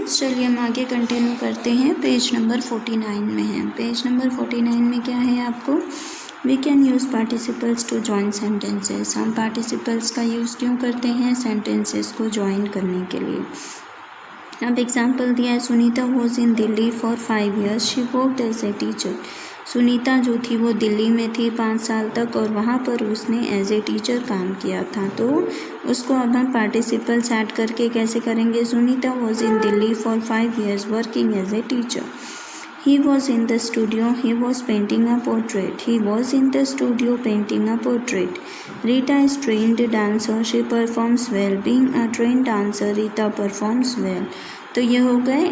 Students, चलिए हम आगे कंटिन्यू करते हैं। पेज नंबर 49 में है। पेज नंबर 49 में क्या है आपको, we can use participles to join sentences. हम पार्टिसिपल्स का यूज़ क्यों करते हैं, सेंटेंसेस को ज्वाइन करने के लिए। अब एग्जाम्पल दिया है, Sunita was in Delhi for 5 years, she worked as a teacher. Sunita जो थी वो दिल्ली में थी 5 साल तक और वहाँ पर उसने एज ए टीचर काम किया था। तो उसको अब हम पार्टिसिपल्स ऐड करके कैसे करेंगे, Sunita was in Delhi for 5 years working as a teacher. He was in the studio, he was painting a portrait. He was in the studio painting a portrait. Rita is trained dancer, she performs well. Being a trained dancer, Rita performs well. तो ये हो गए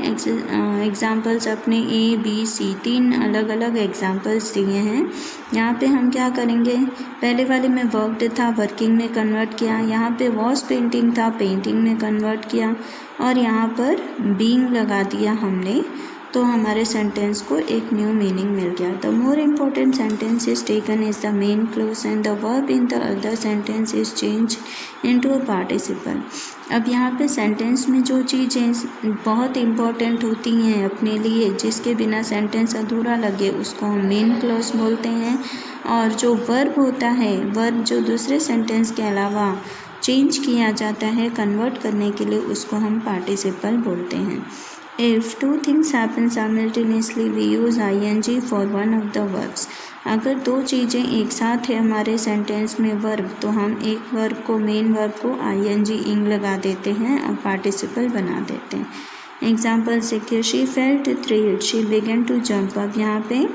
examples अपने A B C, 3 अलग अलग examples दिए हैं। यहाँ पे हम क्या करेंगे, पहले वाले में वर्कड था, वर्किंग में कन्वर्ट किया। यहाँ पे वॉज पेंटिंग था, पेंटिंग में कन्वर्ट किया। और यहाँ पर बीइंग लगा दिया हमने, तो हमारे सेंटेंस को एक न्यू मीनिंग मिल गया। The more important sentence is taken is the main close and the verb in the other sentence is change into a participle. अब यहाँ पे सेंटेंस में जो चीज़ें बहुत इम्पोर्टेंट होती हैं अपने लिए, जिसके बिना सेंटेंस अधूरा लगे, उसको हम मेन क्लोज बोलते हैं। और जो वर्ब होता है, वर्ब जो दूसरे सेंटेंस के अलावा चेंज किया जाता है कन्वर्ट करने के लिए, उसको हम पार्टिसिपल बोलते हैं। If two things happen simultaneously, we use ing for one of the verbs. अगर दो चीज़ें एक साथ है हमारे सेंटेंस में वर्ब, तो हम एक वर्ब को, मेन वर्ब को ing लगा देते हैं और पार्टिसिपल बना देते हैं। एग्जाम्पल देखिए, she felt thrilled, she began to jump. अब यहाँ पे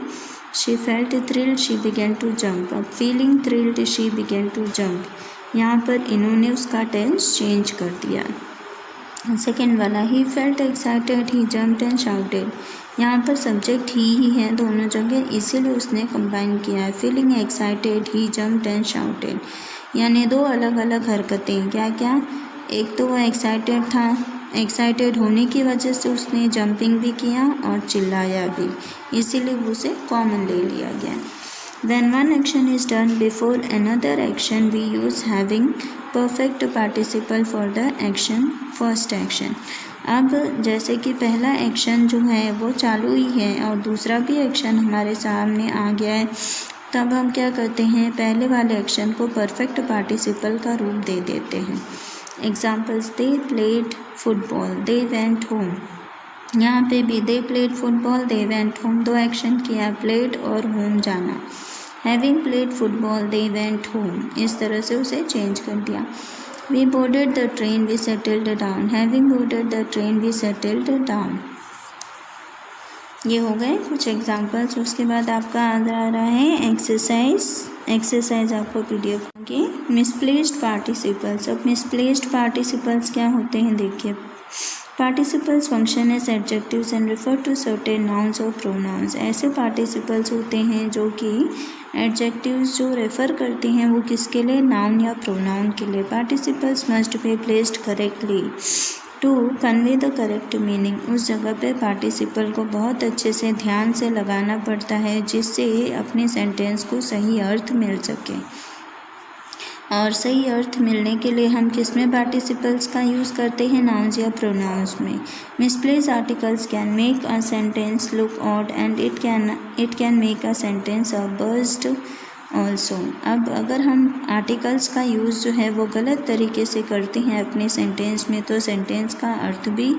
she felt thrilled, she began to jump. अब feeling thrilled, she began to jump. यहाँ पर इन्होंने उसका टेंस चेंज कर दिया। सेकेंड वाला, he felt excited, he jumped and shouted. यहाँ पर सब्जेक्ट ही है दोनों जगह, इसीलिए उसने कंबाइन किया है। Feeling excited, he jumped and shouted, यानी दो अलग अलग हरकतें। क्या क्या, एक तो वो एक्साइटेड था, एक्साइटेड होने की वजह से उसने जंपिंग भी किया और चिल्लाया भी, इसीलिए उसे कॉमन ले लिया गया। When one action is done before another action, we use having perfect participle for the action first action. अब जैसे कि पहला एक्शन जो है वो चालू ही है और दूसरा भी एक्शन हमारे सामने आ गया है, तब हम क्या करते हैं, पहले वाले एक्शन को परफेक्ट पार्टिसिपल का रूप दे देते हैं। Examples, they played football, they went home. यहाँ पे भी they played football, they went home, दो एक्शन किया, प्लेड और होम जाना। Having played football, they went home, इस तरह से उसे चेंज कर दिया। We boarded the train, we settled down. Having boarded the train, we settled down. ये हो गए कुछ एग्जाम्पल्स। उसके बाद आपका आ रहा है एक्सरसाइज आपको पीडीएफ के मिसप्लेस्ड पार्टिसिपल्स। अब मिसप्लेस्ड पार्टिसिपल्स क्या होते हैं, देखिए। Participles function as adjectives and refer to certain nouns और प्रोनाउंस। ऐसे पार्टिसिपल्स होते हैं जो कि एडजेक्टिव्स जो रेफ़र करते हैं वो किसके लिए, नाउन या प्रोनाउन के लिए। Participles must be placed correctly to convey the correct meaning. उस जगह पे पार्टिसिपल को बहुत अच्छे से ध्यान से लगाना पड़ता है, जिससे अपने सेंटेंस को सही अर्थ मिल सके। और सही अर्थ मिलने के लिए हम किस में पार्टिसिपल्स का यूज़ करते हैं, नाउन्स या प्रोनाउंस में। Misplace articles can make a sentence look odd and it can make a sentence a burst also. अब अगर हम आर्टिकल्स का यूज़ जो है वो गलत तरीके से करते हैं अपने सेंटेंस में, तो सेंटेंस का अर्थ भी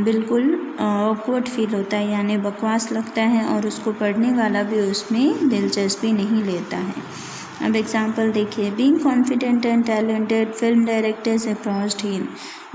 बिल्कुल ऑकवर्ड फील होता है, यानी बकवास लगता है, और उसको पढ़ने वाला भी उसमें दिलचस्पी नहीं लेता है। अब एग्जाम्पल देखिए, being confident and talented, film directors approached him.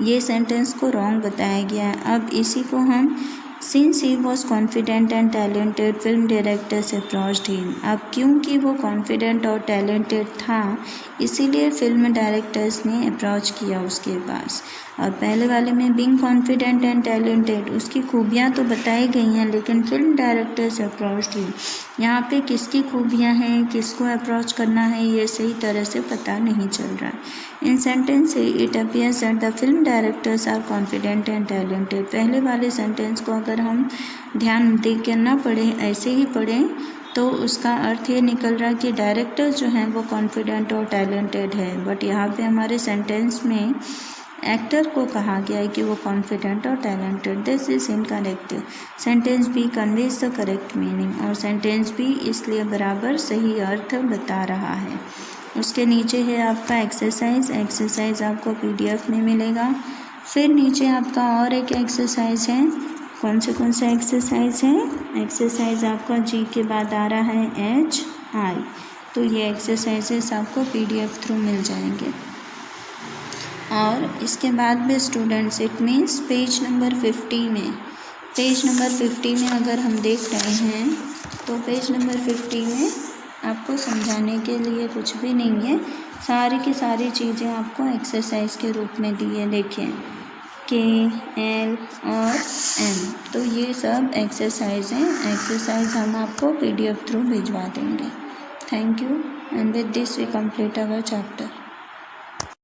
ये सेंटेंस को रॉन्ग बताया गया है। अब इसी को हम, since he was confident and talented, film directors approached him. अब क्योंकि वो कॉन्फिडेंट और टैलेंटेड था, इसीलिए फिल्म डायरेक्टर्स ने अप्रोच किया उसके पास। और पहले वाले में बीइंग कॉन्फिडेंट एंड टैलेंटेड, उसकी खूबियाँ तो बताई गई हैं, लेकिन फिल्म डायरेक्टर्स अप्रोच्ड हिम, यहाँ पे किसकी खूबियाँ हैं, किसको अप्रोच करना है, ये सही तरह से पता नहीं चल रहा है। इन सेंटेंस से it appears that the film directors are confident and talented. पहले वाले सेंटेंस को अगर हम ध्यान दे कर ना पढ़ें, ऐसे ही पढ़ें, तो उसका अर्थ ये निकल रहा है कि डायरेक्टर जो हैं वो कॉन्फिडेंट और टैलेंटेड है। बट यहाँ पे हमारे सेंटेंस में एक्टर को कहा गया है कि वो कॉन्फिडेंट और talented. This is incorrect. Sentence B conveys the correct meaning, और सेंटेंस बी इसलिए बराबर सही अर्थ बता रहा है। उसके नीचे है आपका एक्सरसाइज आपको PDF में मिलेगा। फिर नीचे आपका और एक एक्सरसाइज है। कौन सा एक्सरसाइज है? एक्सरसाइज आपका जी के बाद आ रहा है HI। तो ये एक्सरसाइजेस आपको PDF थ्रू मिल जाएंगे। और इसके बाद में students it means page number 50 में अगर हम देख रहे हैं तो पेज नंबर 50 में आपको समझाने के लिए कुछ भी नहीं है, सारी की सारी चीज़ें आपको एक्सरसाइज के रूप में दी है। देखिए KL और M, तो ये सब एक्सरसाइज हैं। एक्सरसाइज हम आपको PDF थ्रू भिजवा देंगे। Thank you, and with this we complete our chapter.